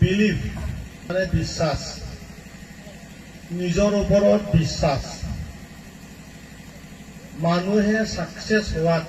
Believe মানে বিশ্বাস, নিজৰ ওপৰত বিশ্বাস। মানুহে সাকসেস হোৱাত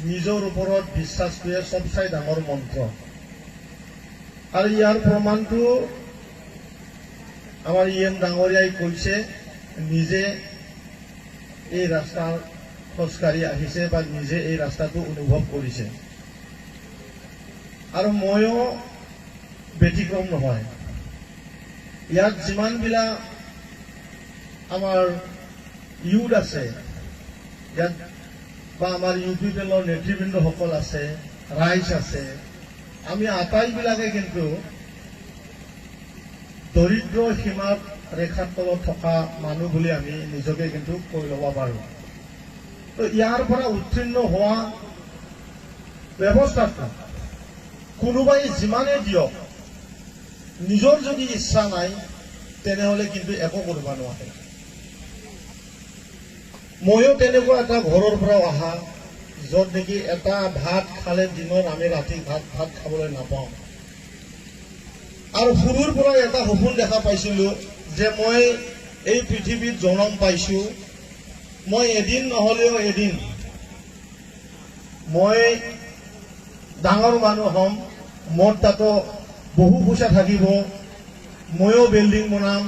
নিজৰ ওপৰত বিশ্বাসটোৱে সবচাই ডাঙৰ মন্ত্ৰ। আৰু ইয়াৰ প্ৰমাণটো আমাৰ ইএম ডাঙৰীয়াই কৈছে, নিজে এই ৰাস্তাৰ খোজকাঢ়ি আহিছে বা নিজে এই ৰাস্তাটো অনুভৱ কৰিছে। আৰু ময়ো ব্যতিক্ৰম নহয়। ইয়াত যিমানবিলাক আমাৰ ইউথ আছে ইয়াত বা আমাৰ ইউপিপিএলৰ নেতৃবৃন্দসকল আছে, ৰাইজ আছে, আমি আটাইবিলাকে কিন্তু দৰিদ্ৰ সীমাৰ ৰেখাৰ তলত থকা মানুহ বুলি আমি নিজকে কিন্তু কৈ ল'ব পাৰোঁ। তো ইয়াৰ পৰা উত্তীৰ্ণ হোৱা ব্যৱস্থাটো কোনোবাই যিমানে দিয়ক, নিজৰ যদি ইচ্ছা নাই তেনেহ'লে কিন্তু একো কৰিব নোৱাৰে। ময়ো তেনেকুৱা এটা ঘৰৰ পৰা অহা, য'ত নেকি এটা ভাত খালে দিনত আমি ৰাতি ভাত খাবলৈ নাপাওঁ। আৰু সৰুৰ পৰা এটা সপোন দেখা পাইছিলোঁ যে মই এই পৃথিৱীত জন্ম পাইছোঁ, মই এদিন নহ'লেও এদিন মই ডাঙৰ মানুহ হ'ম, মোৰ তাতো বহু পইচা থাকিব, ময়ো বিল্ডিং বনাম,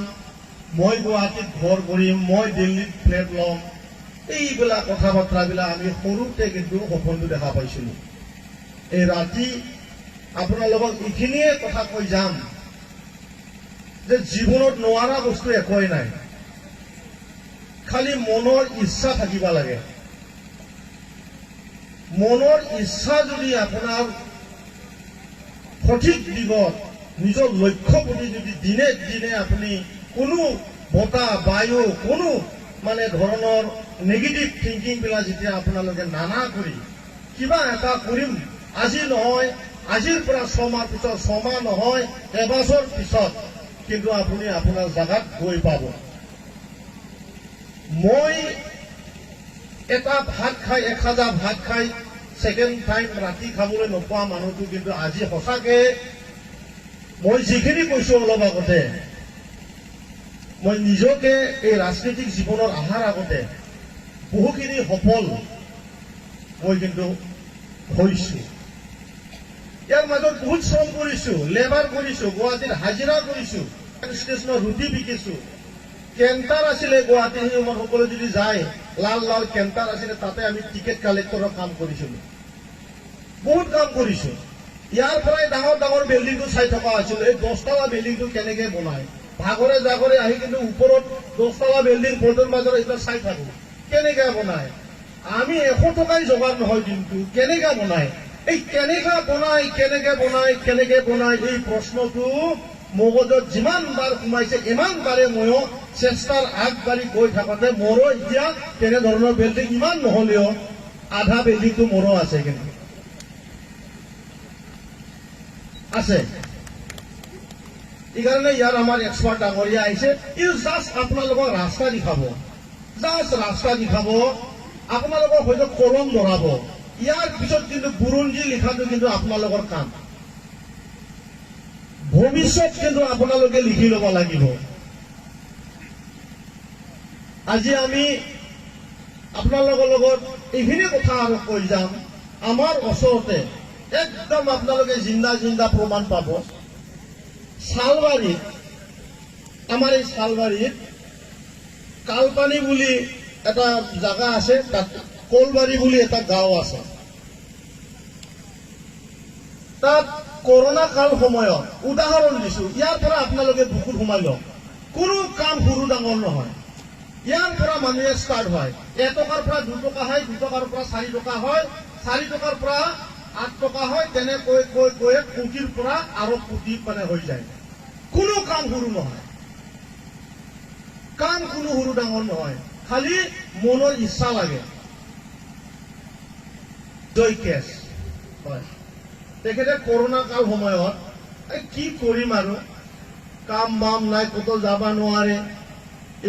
মই গুৱাহাটীত ঘৰ কৰিম, মই দিল্লীত ফ্লেট ল'ম। এইবিলাক কথা বাৰ্তাবিলাক আমি সৰুতে কিন্তু সপোনটো দেখা পাইছিলোঁ। এই ৰাতি আপোনালোকক এইখিনিয়ে কথা কৈ যাম যে জীৱনত নোৱাৰা বস্তু একোৱেই নাই, খালি মনৰ ইচ্ছা থাকিব লাগে। মনৰ ইচ্ছা যদি আপোনাৰ সঠিক দিগত নিজৰ লক্ষ্য প্ৰতি যদি দিনে দিনে আপুনি কোনো বতাহ বায়ু কোনো মানে ধৰণৰ নেগেটিভ থিংকিংবিলাক যেতিয়া আপোনালোকে নানা কৰি কিবা এটা কৰিম, আজি নহয় আজিৰ পৰা 6 মাহ পিছত, 6 মাহ নহয় এবছৰ পিছত কিন্তু আপুনি আপোনাৰ জাগাত গৈ পাব। মই এটা ভাত খাই 1000 ভাত খাই ছেকেণ্ড টাইম ৰাতি খাবলৈ নোপোৱা মানুহটো কিন্তু আজি সঁচাকে মই যিখিনি কৈছোঁ অলপ আগতে, মই নিজকে এই ৰাজনৈতিক জীৱনত অহাৰ আগতে বহুখিনি সফল মই কিন্তু হৈছোঁ। ইয়াৰ মাজত বহুত শ্ৰম কৰিছোঁ, লেবাৰ কৰিছোঁ, গুৱাহাটীত হাজিৰা কৰিছোঁ, ষ্টেচনত ৰুটি বিকিছোঁ, কেণ্টাৰ আছিলে গুৱাহাটীৰ সেই সময়ত সকলো যদি যায়, লাল লাল কেণ্টাৰ আছিলে, তাতে আমি টিকেট কালেক্টৰৰ কাম কৰিছিলোঁ, বহুত কাম কৰিছোঁ। ইয়াৰ পৰাই ডাঙৰ ডাঙৰ বিল্ডিংটো চাই থকা হৈছিলোঁ, এই 10 তলা বিল্ডিংটো কেনেকৈ বনায়, ভাগৰে জাগৰে আহি কিন্তু ওপৰত 10 তলা বিল্ডিং পল্টন বজাৰত এইবিলাক চাই থাকোঁ, কেনেকৈ বনায়। আমি 100 টকাই যোগাৰ নহয় কিন্তু কেনেকৈ বনায়, এই কেনেকৈ বনায় এই প্ৰশ্নটো মগজত যিমান বাৰ সোমাইছে ইমান বাৰে ময়ো চেষ্টাৰ আগবাঢ়ি গৈ থাকোঁতে মোৰো এতিয়া তেনেধৰণৰ বিল্ডিং ইমান নহ'লেও আধা বিল্ডিংটো মোৰো আছে, কিন্তু আছে। এইকাৰণে ইয়াৰ আমাৰ এক্সপাৰ্ট ডাঙৰীয়া আহিছে, ই জাষ্ট আপোনালোকক ৰাস্তা দেখাব, আপোনালোকৰ হয়তো কলম ধৰাব, ইয়াৰ পিছত কিন্তু বুৰঞ্জী লিখাটো কিন্তু আপোনালোকৰ কাম। ভৱিষ্যত কিন্তু আপোনালোকে লিখি ল'ব লাগিব। আজি আমি আপোনালোকৰ লগত এইখিনি কথা আৰু কৈ যাম। আমাৰ ওচৰতে একদম আপোনালোকে জিন্দা প্ৰমাণ পাব। শালবাৰীত, আমাৰ এই শালবাৰীত কালপানী বুলি এটা জাগা আছে, তাত কলবাৰী বুলি এটা গাঁও আছে। তাত কৰোণা কাল সময়ত উদাহৰণ দিছোঁ, ইয়াৰ পৰা আপোনালোকে বুকুত সোমাই লওক, কোনো কাম সৰু ডাঙৰ নহয়। ইয়াৰ পৰা মানুহে ষ্টাৰ্ট হয়, 1 টকাৰ পৰা 2 টকা হয়, 2 টকাৰ পৰা 4 টকা হয়, 4 টকাৰ পৰা 8 টকা হয়, তেনেকৈ কৈ কোটিৰ পৰা আৰু কোটি মানে হৈ যায়। কোনো কাম সৰু নহয়, কাম কোনো সৰু ডাঙৰ নহয়, খালি মনৰ ইচ্ছা লাগে। জয় কেছ হয়, তেখেতে কৰোণা কাল সময়ত কি কৰিম আৰু কাম বাম নাই, ক'তো যাব নোৱাৰে,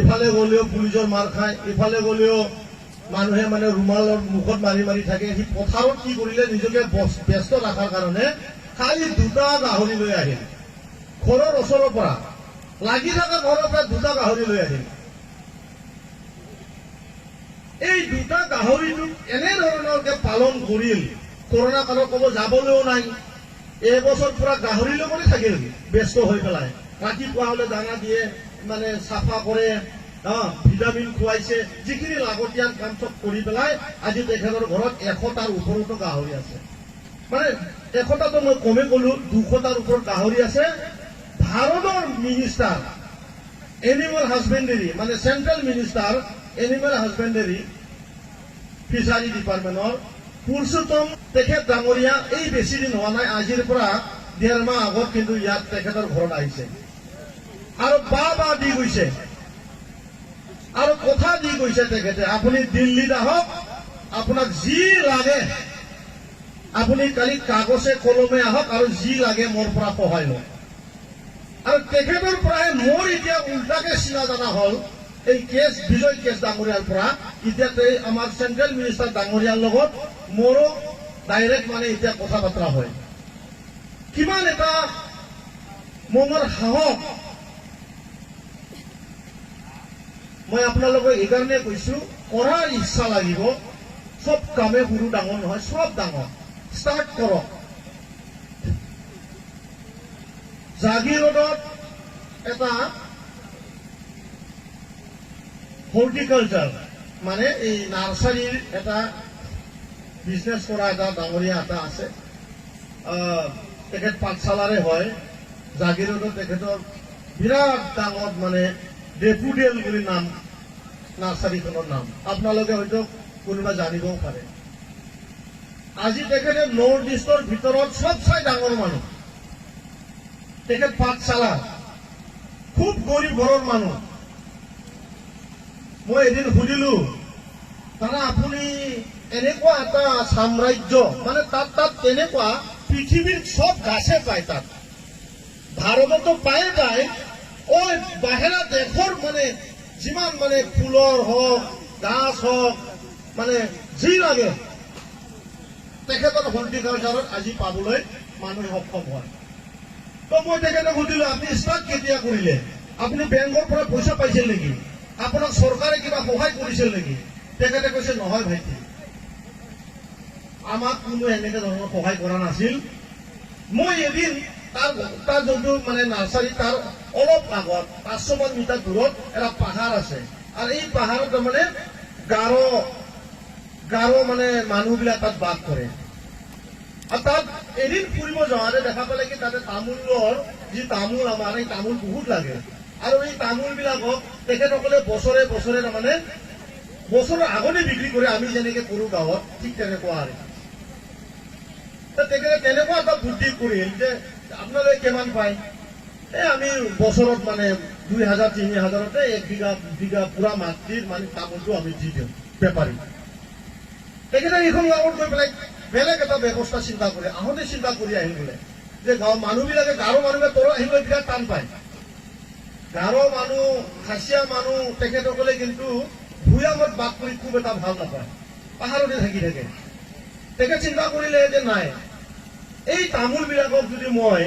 ইফালে গ'লেও পুলিচৰ মাৰ খায়, ইফালে গ'লেও মানুহে মানে ৰুমালৰ মুখত মাৰি থাকে। সি পথাৰত কি কৰিলে নিজকে ব্যস্ত ৰখাৰ কাৰণে খালি 2টা গাহৰি লৈ আহিল ঘৰৰ ওচৰৰ পৰা লাগি থকা ঘৰৰ পৰা 2টা গাহৰি লৈ আহিল এই 2টা গাহৰিটো এনেধৰণৰকে পালন কৰিল কৰোণা কালত ক'ব যাবলৈও নাই এবছৰ পুৰা গাহৰি লগতে থাকিল ব্যস্ত হৈ পেলাই ৰাতিপুৱা হ'লে দানা দিয়ে মানে চাফা কৰে ভিটামিন খুৱাইছে যিখিনি লাগতিয়াল কাম চব কৰি পেলাই আজি তেখেতৰ ঘৰত 100টাৰ ওপৰতো গাহৰি আছে মানে 100টাতো মই কমে ক'লো 200টাৰ ওপৰত গাহৰি আছে ভাৰতৰ মিনিষ্টাৰ এনিমেল হাজবেণ্ডেৰী মানে central minister animal husbandry fishery ডিপাৰ্টমেণ্টৰ পুৰুষোত্তম তেখেত ডাঙৰীয়া এই বেছি দিন হোৱা নাই আজিৰ পৰা 1.5 মাহ আগত কিন্তু ইয়াত তেখেতৰ ঘৰত আহিছে আৰু বা দি গৈছে আৰু কথা দি গৈছে তেখেতে আপুনি দিল্লীত আহক আপোনাক যি লাগে আপুনি কালি কাগজে কলমে আহক আৰু যি লাগে মোৰ পৰা সহায় লওক আৰু তেখেতৰ পৰাই মোৰ এতিয়া উল্টাকে চিনা জানা হ'ল এই কেছ বিজয় কেছ ডাঙৰীয়াৰ পৰা এতিয়া আমাৰ চেন্ট্ৰেল মিনিষ্টাৰ ডাঙৰীয়াৰ লগত মোৰো ডাইৰেক্ট মানে এতিয়া কথা বাৰ্তা হয় কিমান এটা মনৰ সাহস মই আপোনালোকক এইকাৰণে কৈছো কৰাৰ ইচ্ছা লাগিব সব কামে সৰু ডাঙৰ নহয় সব ডাঙৰ ষ্টাৰ্ট কৰক জাগিৰোডত এটা হৰ্টিকালচাৰ মানে এই নাৰ্চাৰীৰ এটা বিজনেছ কৰা এটা ডাঙৰীয়া এটা আছে তেখেত পাঠশালাৰে হয় জাগিৰোডত তেখেতৰ বিৰাট ডাঙৰ মানে ডেপুডেল বুলি নাম নাৰ্চাৰীখনৰ নাম আপোনালোকে হয়তো কোনোবা জানিবও পাৰে আজি তেখেতে নৰ্থ ইষ্টৰ ভিতৰত সবচাই ডাঙৰ মানুহ তেখেত পাঠশালা খুব গৰীব ঘৰৰ মানুহ মই এদিন সুধিলো দাদা আপুনি এনেকুৱা এটা সাম্ৰাজ্য মানে তাত তেনেকুৱা পৃথিৱীৰ সব গাছে পায় তাত ভাৰততো পায়ে যায় ওই বাহিৰা দেশৰ মানে যিমান মানে ফুলৰ হওক গাছ হওক মানে যি লাগে তেখেতৰ হৰ্টিকালচাৰত আজি পাবলৈ মানুহ সক্ষম হয় তো মই তেখেতক সুধিলো আপুনি ষ্টাৰ্ট কেতিয়া কৰিলে আপুনি বেংকৰ পৰা পইচা পাইছিল নেকি আপোনাক চৰকাৰে কিবা সহায় কৰিছিল নেকি তেখেতে কৈছে নহয় ভাইটি আমাক কোনো এনেকে ধৰণৰ সহায় কৰা নাছিল মই এদিন তাৰ যোনটো মানে নাৰ্চাৰী তাৰ অলপ আগত 500 মান মিটাৰ দূৰত এটা পাহাৰ আছে আৰু এই পাহাৰত মানে গাৰো মানে মানুহবিলাক তাত বাস কৰে আৰু তাত এদিন ফুৰিব যাওঁতে দেখা পালে কি তাতে তামোলৰ যি তামোল আমাৰ এই তামোল বহুত লাগে আৰু এই তামোলবিলাকক তেখেতসকলে বছৰে বছৰে তাৰমানে বছৰৰ আগতে বিক্ৰী কৰে আমি যেনেকে কৰো গাঁৱত ঠিক তেনেকুৱা আৰু তেখেতে তেনেকুৱা এটা বুদ্ধি কৰিল যে আপোনালোকে কিমান পায় আমি বছৰত মানে 2000-3000তে 1 বিঘা পুৰা মাটিৰ মানে তামোলটো আমি দি দিওঁ বেপাৰী তেখেতে এইখন গাঁৱত গৈ পেলাই বেলেগ এটা ব্যৱস্থা চিন্তা কৰে আহোঁতে চিন্তা কৰি আহিল বোলে যে গাঁৱৰ মানুহবিলাকে গাৰো মানুহে তল আহিবলৈ বিৰাট টান পায় গাৰো মানুহ খাচীয়া মানুহ তেখেতসকলে কিন্তু ভৈয়ামত বাস কৰি খুব এটা ভাল নাপায় পাহাৰতে থাকি থাকে তেখেত চিন্তা কৰিলে যে নাই এই তামোলবিলাকক যদি মই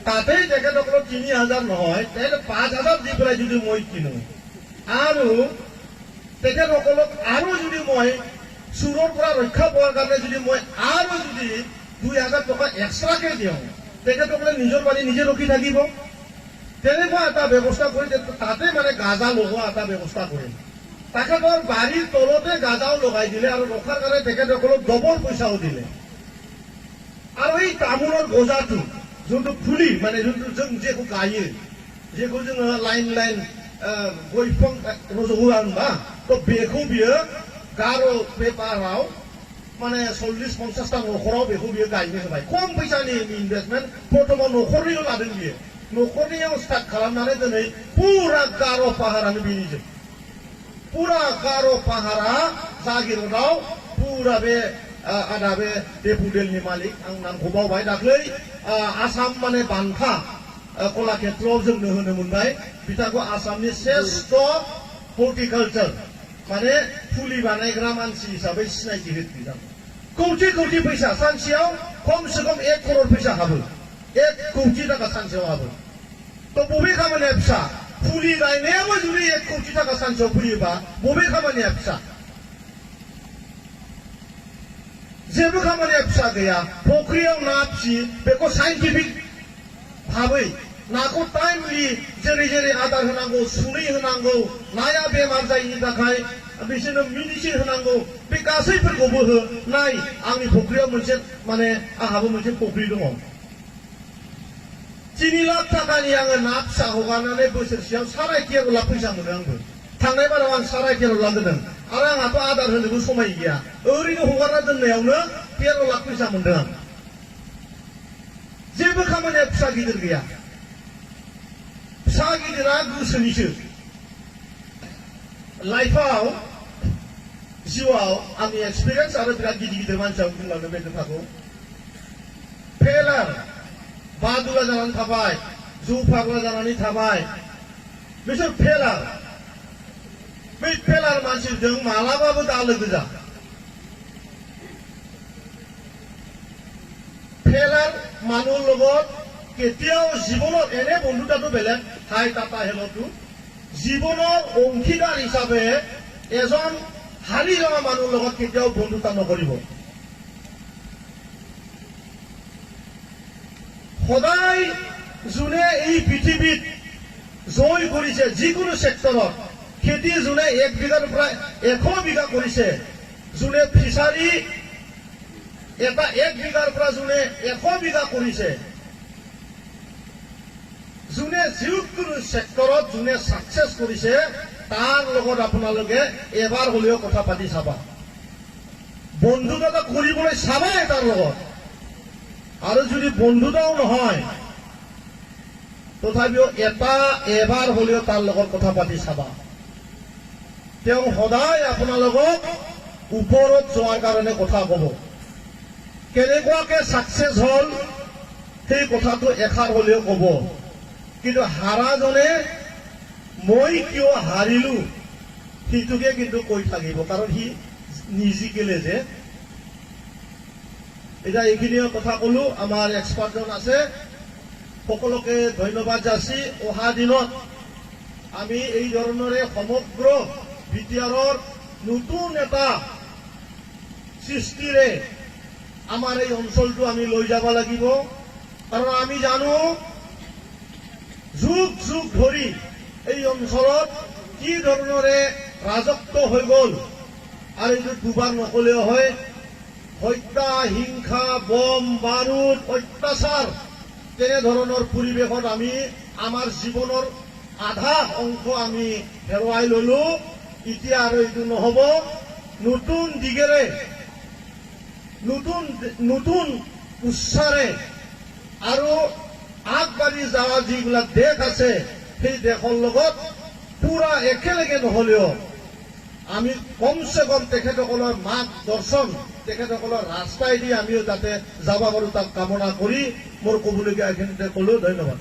তাতেই তেখেতসকলক 3000 নহয় তেখেতে 5000 দি পেলাই যদি মই কিনো আৰু তেখেতসকলক আৰু যদি মই চুৰৰ পৰা ৰক্ষা পোৱাৰ কাৰণে যদি মই আৰু যদি 2000 টকা এক্সট্ৰাকে দিওঁ তেখেতসকলে নিজৰ বাৰী নিজে ৰখি থাকিব তেনেকুৱা এটা ব্যৱস্থা কৰি তাতে মানে গাজা লগোৱা এটা ব্যৱস্থা কৰিম তেখেতৰ বাৰীৰ তলতে গাজাও লগাই দিলে আৰু ৰখাৰ কাৰণে তেখেতসকলক ডবল পইচাও দিলে আৰু এই তামোলৰ গজাটো যোনটো ফুলি মানে যোনটো जों जेखौ गायो जेखौ जोङो लाइन गय बिफां रज'होआ होनबा थ' बेखौ बियो गार' पेपाराव माने 40-50टा न'खराव बेखौ बियो गायनो होबाय खम फैसानि इनभेस्टमेन्ट प्रथमाव न'खरनिल' लादों बियो न'खरनियाव स्टार्ट खालामनानै दिनै पुरा गार' पाहारानो बिनिजोब पुरा गार' पाहारा जागिरोडआव पुरा बे आदा बे डेपुडेलनि मालिक आं नामखौ बावबाय दाख्लै आसाम माने बान्था कलाक्षेत्रआव जोंनो होनो मोनबाय बिथांखौ आसामनि श्रेष्ठ हर्टिकालचार माने फुलि बानायग्रा मानसि हिसाबै सिनायथि होदों बिथांखौ कौटि फैसा सानसेयाव কমসে কম 1 crore फैसा हाबो 1 कोटी टाका सानसेयाव हाबो तो बबे खामानिया फिसा फुलि गायनायाबो जुदि 1 कोटी टाका सानसेयाव फैयोबा बबे खामानिया फिसा जेबो खामानिया फिसा गैया फुख्रियाव ना फिसि बेखौ साइन्टिफिक भाबै नाखौ टाइमलि जेरै जेरै आदार होनांगौ सुनै होनांगौ नाया बेमार जायिनि थाखाय बिसोरनो मेडिसिन होनांगौ बे गासैफोरखौबो हो नाय आंनि फुख्रियाव मोनसे माने आंहाबो मोनसे फुख्रि दङ 3 लाख टाकानि आङो ना फिसा हगारनानै बोसोरसेयाव 2.5 किल' लाख फैसा मोनो आंबो थांनाय बाराव आं 2.5 किल' लाख दोनदों आरो आंहाथ' आदार होनोबो समाय गैया ओरैनो हगारना दोननायावनो 13 लाख फैसा मोनदों आं जेबो खामानिया फिसा गिदिर गैया फिसा गिदिरा गोसोनिसो लाइफआव जिउआव आंनि एक्सपिरियेन्स आरो बिराद गिदिर गिदिर मानसिया बुंलांदों बे खोथाखौ फेलार बादुला जानानै थाबाय जौ फाग्ला जानानै थाबाय बिसोर फेलार बै फेलार मानसिजों मालाबाबो दा लोगो जा फेलार মানুহৰ লগত কেতিয়াও জীৱনত এনে বন্ধুতাটো বেলেগ হাই টাটা হেলটো জীৱনৰ অংশীদাৰ হিচাপে এজন হাৰি যোৱা মানুহৰ লগত কেতিয়াও বন্ধুতা নকৰিব সদায় যোনে এই পৃথিৱীত জয় কৰিছে যিকোনো সেক্টৰত খেতি যোনে 1 বিঘাৰ পৰা 100 বিঘা কৰিছে যোনে ফিচাৰী এটা 1 বিঘাৰ পৰা যোনে 100 বিঘা কৰিছে যোনে যিকোনো সেক্টৰত যোনে সাকসেস কৰিছে তাৰ লগত আপোনালোকে এবাৰ হলেও কথা পাতি চাবা বন্ধুতা কৰিবলৈ চাবা তাৰ লগত আৰু যদি বন্ধুতাও নহয় তথাপিও এবাৰ হলেও তাৰ লগত কথা পাতি চাবা তেওঁ সদায় আপোনালোকক ওপৰত যোৱাৰ কাৰণে কথা ক'ব কেনেকুৱাকে সাকসেস হল সেই কথাটো এখাৰ হলেও ক'ব কিন্তু হাৰাজনে মই কিয় হাৰিলো সেইটোকে কিন্তু কৈ থাকিব কাৰণ সি নিজিকেলে যে এটা এইখিনি কথা কলো আমাৰ এক্সপাৰ্টজন আছে সকলোকে ধন্যবাদ যাচি অহা দিনত আমি এই ধৰণৰে সমগ্ৰ বিটিআৰৰ নতুন এটা সৃষ্টিৰে আমাৰ এই অঞ্চলটো আমি লৈ যাব লাগিব কাৰণ আমি জানো যুগ যুগ ধৰি এই অঞ্চলত কি ধৰণৰে ৰাজত্ব হৈ গ'ল আৰু এইটো দুবাৰ নকলেও হয় হত্যা হিংসা বম বাৰুদ অত্যাচাৰ তেনে ধৰণৰ পৰিৱেশত আমি আমাৰ জীৱনৰ আধা অংশ আমি হেৰুৱাই ললো এতিয়া আৰু এইটো নহব নতুন দিগেৰে নতুন উৎসাৰে আৰু আগবাঢ়ি যোৱা যিবিলাক দেশ আছে সেই দেশৰ লগত পুৰা একেলগে নহলেও আমি কমসে কম তেখেতসকলৰ মাৰ্গদৰ্শন তেখেতসকলৰ ৰাস্তাইদি আমিও যাতে যাব পাৰো তাক কামনা কৰি মোৰ ক'বলগীয়া এইখিনিতে ক'লো ধন্যবাদ